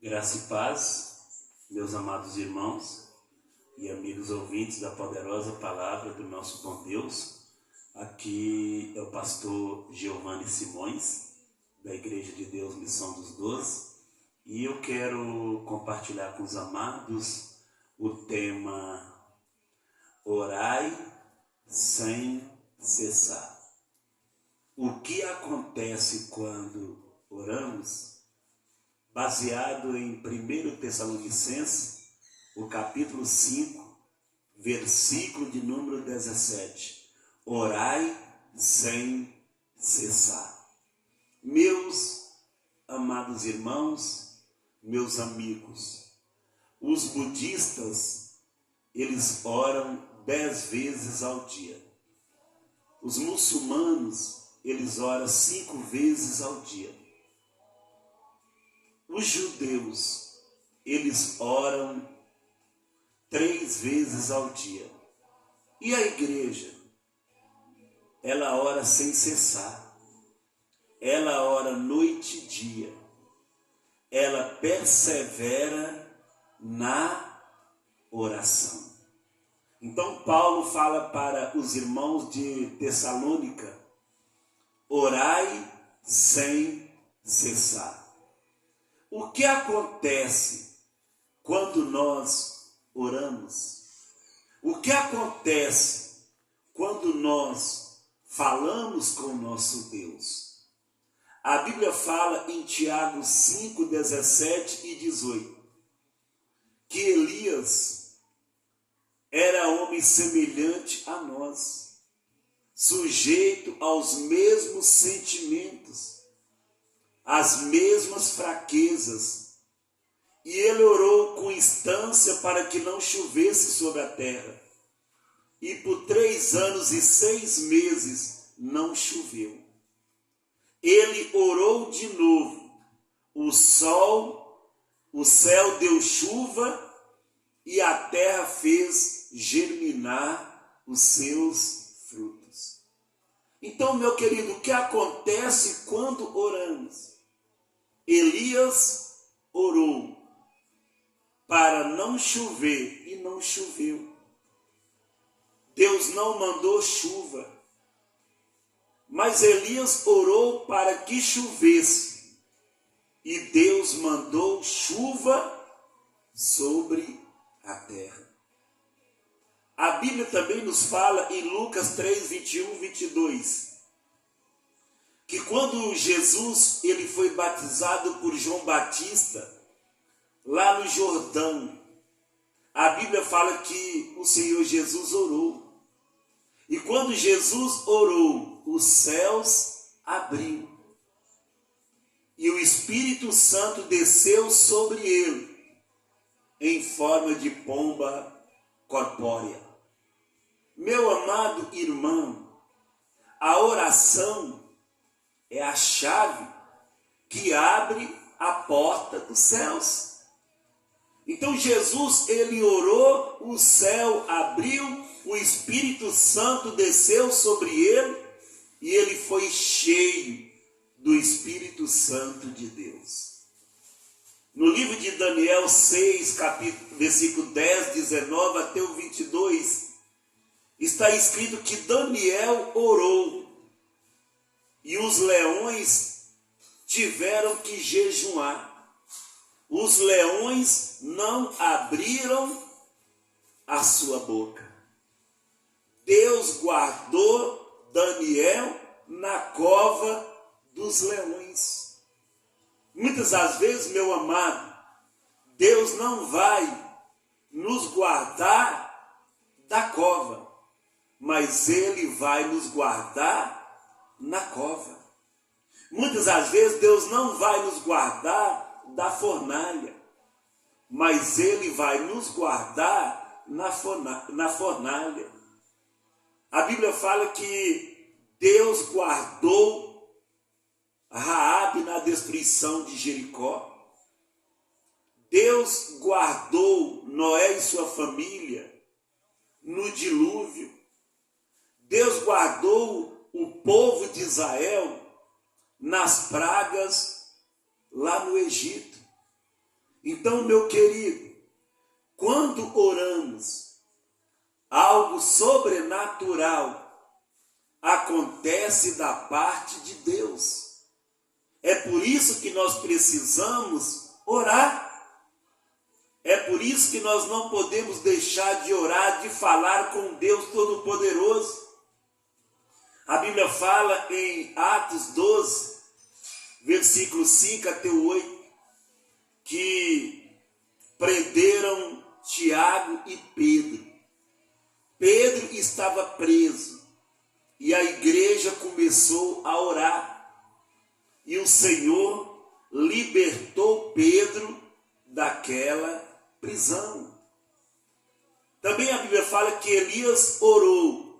Graça e paz, meus amados irmãos e amigos ouvintes da poderosa palavra do nosso bom Deus. Aqui é o pastor Giovanni Simões, da Igreja de Deus Missão dos Doze, e eu quero compartilhar com os amados o tema Orai sem cessar. O que acontece quando oramos? Baseado em 1 Tessalonicenses, o capítulo 5, versículo de número 17. Orai sem cessar. Meus amados irmãos, meus amigos, os budistas, eles oram 10 vezes ao dia. Os muçulmanos, eles oram 5 vezes ao dia. Os judeus, eles oram 3 vezes ao dia. E a igreja, ela ora sem cessar. Ela ora noite e dia. Ela persevera na oração. Então Paulo fala para os irmãos de Tessalônica: orai sem cessar. O que acontece quando nós oramos? O que acontece quando nós falamos com o nosso Deus? A Bíblia fala em Tiago 5, 17 e 18, que Elias era homem semelhante a nós, sujeito aos mesmos sentimentos, as mesmas fraquezas, e ele orou com instância para que não chovesse sobre a terra, e por 3 anos e 6 meses não choveu. Ele orou de novo, o céu deu chuva, e a terra fez germinar os seus frutos. Então, meu querido, o que acontece quando oramos? Elias orou para não chover e não choveu. Deus não mandou chuva, mas Elias orou para que chovesse, e Deus mandou chuva sobre a terra. A Bíblia também nos fala em Lucas 3, 21, 22, que quando Jesus ele foi batizado por João Batista, lá no Jordão, a Bíblia fala que o Senhor Jesus orou. E quando Jesus orou, os céus abriu. E o Espírito Santo desceu sobre ele, em forma de pomba corpórea. Meu amado irmão, a oração é a chave que abre a porta dos céus. Então Jesus, ele orou, o céu abriu, o Espírito Santo desceu sobre ele, e ele foi cheio do Espírito Santo de Deus. No livro de Daniel 6, versículo 10, 19 até o 22, está escrito que Daniel orou, e os leões tiveram que jejuar. Os leões não abriram a sua boca. Deus guardou Daniel na cova dos leões. Muitas das vezes, meu amado, Deus não vai nos guardar da cova, mas Ele vai nos guardar na cova. Muitas das vezes Deus não vai nos guardar da fornalha, mas Ele vai nos guardar na fornalha. A Bíblia fala que Deus guardou Raabe na destruição de Jericó. Deus guardou Noé e sua família no dilúvio. Deus guardou o povo de Israel nas pragas lá no Egito. Então, meu querido, quando oramos, algo sobrenatural acontece da parte de Deus. É por isso que nós precisamos orar. É por isso que nós não podemos deixar de orar, de falar com Deus Todo-Poderoso. A Bíblia fala em Atos 12, versículo 5 até o 8, que prenderam Tiago e Pedro. Pedro estava preso e a igreja começou a orar. E o Senhor libertou Pedro daquela prisão. Também a Bíblia fala que Elias orou.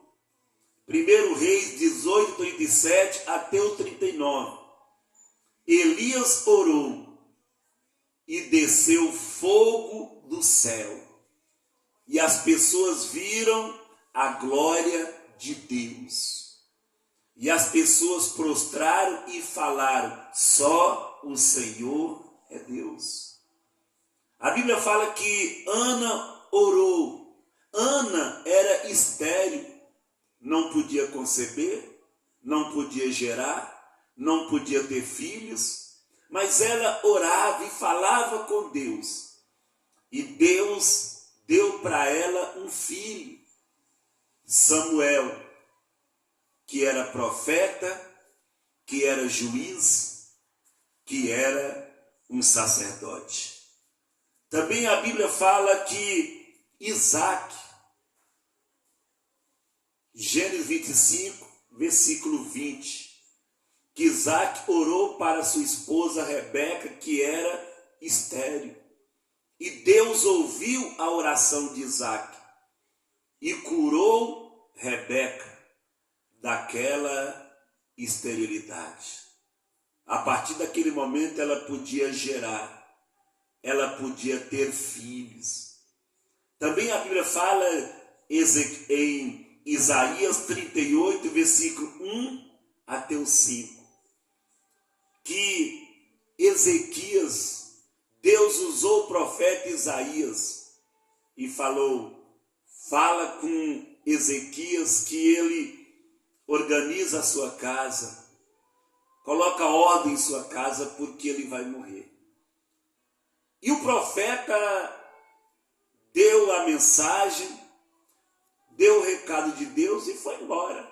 1 Reis 18, 37 até o 39. Elias orou e desceu fogo do céu. E as pessoas viram a glória de Deus. E as pessoas prostraram e falaram: só o Senhor é Deus. A Bíblia fala que Ana orou. Ana era estéril, não podia conceber, não podia gerar, não podia ter filhos, mas ela orava e falava com Deus. E Deus deu para ela um filho, Samuel, que era profeta, que era juiz, que era um sacerdote. Também a Bíblia fala que Isaac, Gênesis 25, versículo 20, que Isaac orou para sua esposa Rebeca, que era estéril. E Deus ouviu a oração de Isaac e curou Rebeca daquela esterilidade. A partir daquele momento ela podia gerar, ela podia ter filhos. Também a Bíblia fala em Isaías 38, versículo 1 até o 5, que Ezequias, Deus usou o profeta Isaías e fala com Ezequias que ele organiza a sua casa, coloca ordem em sua casa, porque ele vai morrer. E o profeta deu a mensagem, deu o recado de Deus e foi embora.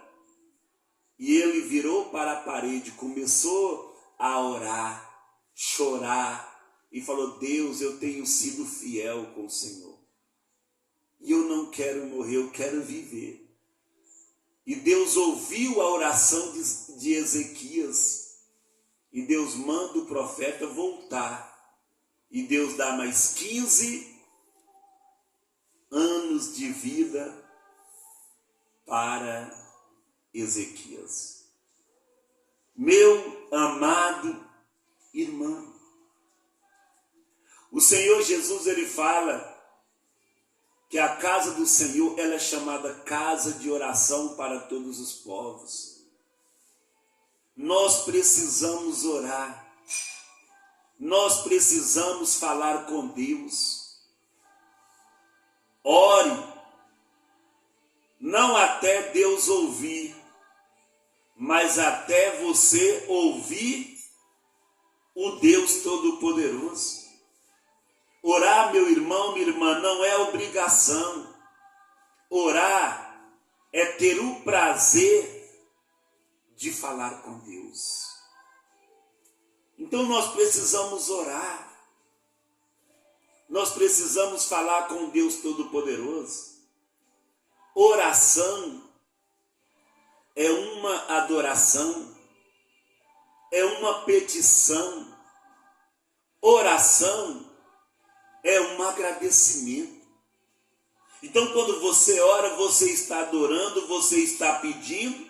E ele virou para a parede, começou a orar, chorar, e falou: Deus, eu tenho sido fiel com o Senhor. E eu não quero morrer, eu quero viver. E Deus ouviu a oração de Ezequias. E Deus manda o profeta voltar. E Deus dá mais 15 anos de vida para Ezequias. Meu amado irmão, o Senhor Jesus, ele fala que a casa do Senhor, ela é chamada casa de oração para todos os povos. Nós precisamos orar. Nós precisamos falar com Deus. Ore, não até Deus ouvir, mas até você ouvir o Deus Todo-Poderoso. Orar, meu irmão, minha irmã, não é obrigação. Orar é ter o prazer de falar com Deus. Então nós precisamos orar. Nós precisamos falar com Deus Todo-Poderoso. Oração é uma adoração, é uma petição. Oração é um agradecimento. Então, quando você ora, você está adorando, você está pedindo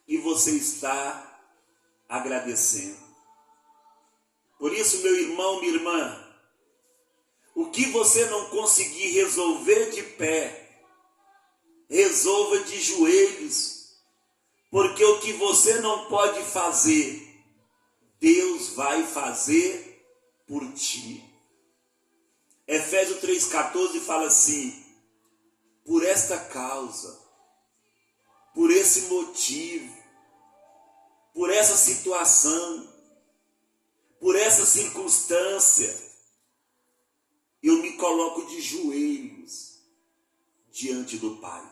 e você está agradecendo. Por isso, meu irmão, minha irmã, o que você não conseguir resolver de pé, resolva de joelhos, porque o que você não pode fazer, Deus vai fazer por ti. Efésios 3,14 fala assim: por esta causa, por esse motivo, por essa situação, por essa circunstância, eu me coloco de joelhos diante do Pai.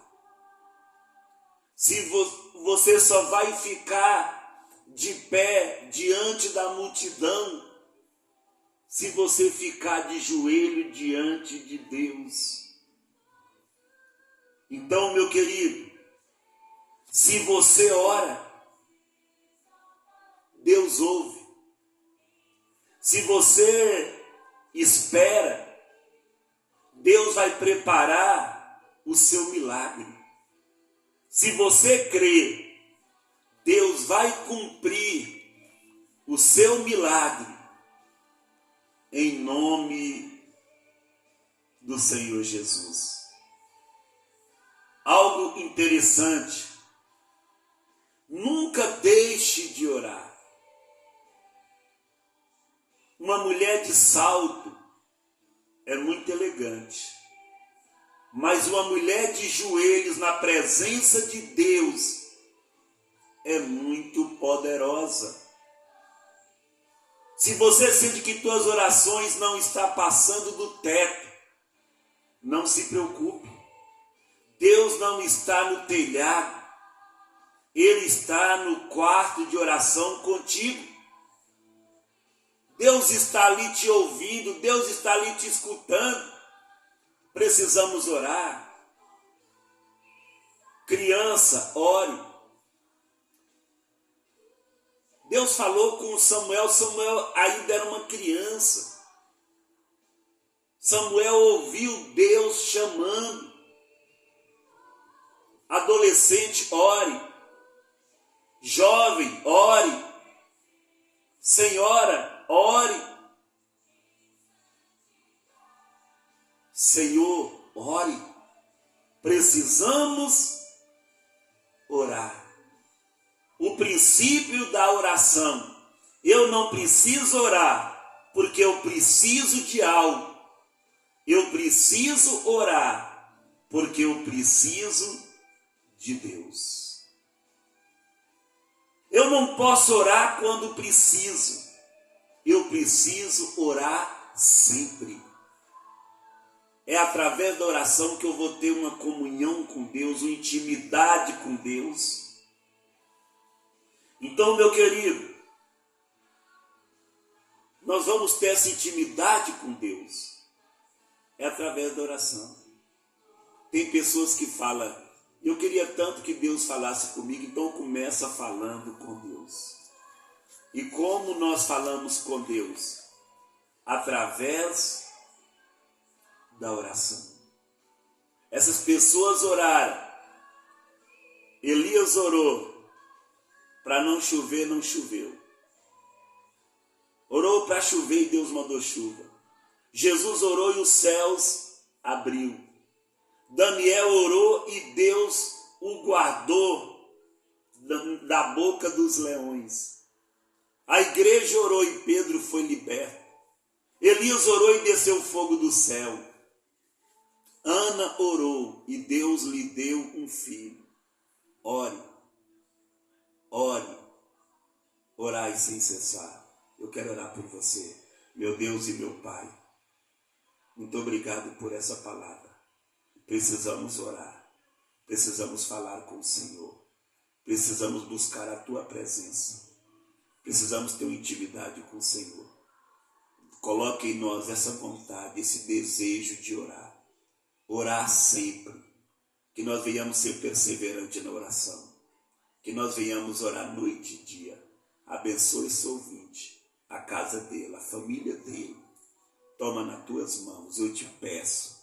Se você só vai ficar de pé diante da multidão se você ficar de joelho diante de Deus. Então, meu querido, se você ora, Deus ouve. Se você espera, Deus vai preparar o seu milagre. Se você crê, Deus vai cumprir o seu milagre em nome do Senhor Jesus. Algo interessante, nunca deixe de orar. Uma mulher de salto é muito elegante, mas uma mulher de joelhos na presença de Deus é muito poderosa. Se você sente que suas orações não estão passando do teto, não se preocupe. Deus não está no telhado, Ele está no quarto de oração contigo. Deus está ali te ouvindo, Deus está ali te escutando. Precisamos orar. Criança, ore. Deus falou com Samuel, Samuel ainda era uma criança. Samuel ouviu Deus chamando. Adolescente, ore. Jovem, ore. Senhora, ore. Senhor, ore. Precisamos orar. O princípio da oração. Eu não preciso orar porque eu preciso de algo. Eu preciso orar porque eu preciso de Deus. Eu não posso orar quando preciso. Eu preciso orar sempre. É através da oração que eu vou ter uma comunhão com Deus, uma intimidade com Deus. Então, meu querido, nós vamos ter essa intimidade com Deus. É através da oração. Tem pessoas que falam: eu queria tanto que Deus falasse comigo, então começa falando com Deus. E como nós falamos com Deus? Através da oração. Essas pessoas oraram. Elias orou. Para não chover, não choveu. Orou para chover e Deus mandou chuva. Jesus orou e os céus abriu. Daniel orou e Deus o guardou da boca dos leões. A igreja orou e Pedro foi liberto. Elias orou e desceu fogo do céu. Ana orou e Deus lhe deu um filho. Ore, ore, orai sem cessar. Eu quero orar por você, meu Deus e meu Pai. Muito obrigado por essa palavra. Precisamos orar, precisamos falar com o Senhor, precisamos buscar a Tua presença, precisamos ter uma intimidade com o Senhor. Coloque em nós essa vontade, esse desejo de orar, orar sempre, que nós venhamos ser perseverantes na oração, que nós venhamos orar noite e dia. Abençoe esse ouvinte, a casa dele, a família dele. Toma nas Tuas mãos, eu te peço.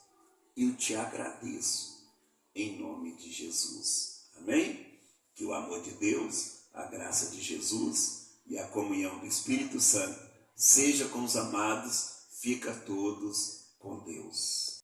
Eu te agradeço, em nome de Jesus. Amém? Que o amor de Deus, a graça de Jesus e a comunhão do Espírito Santo seja com os amados. Fica todos com Deus.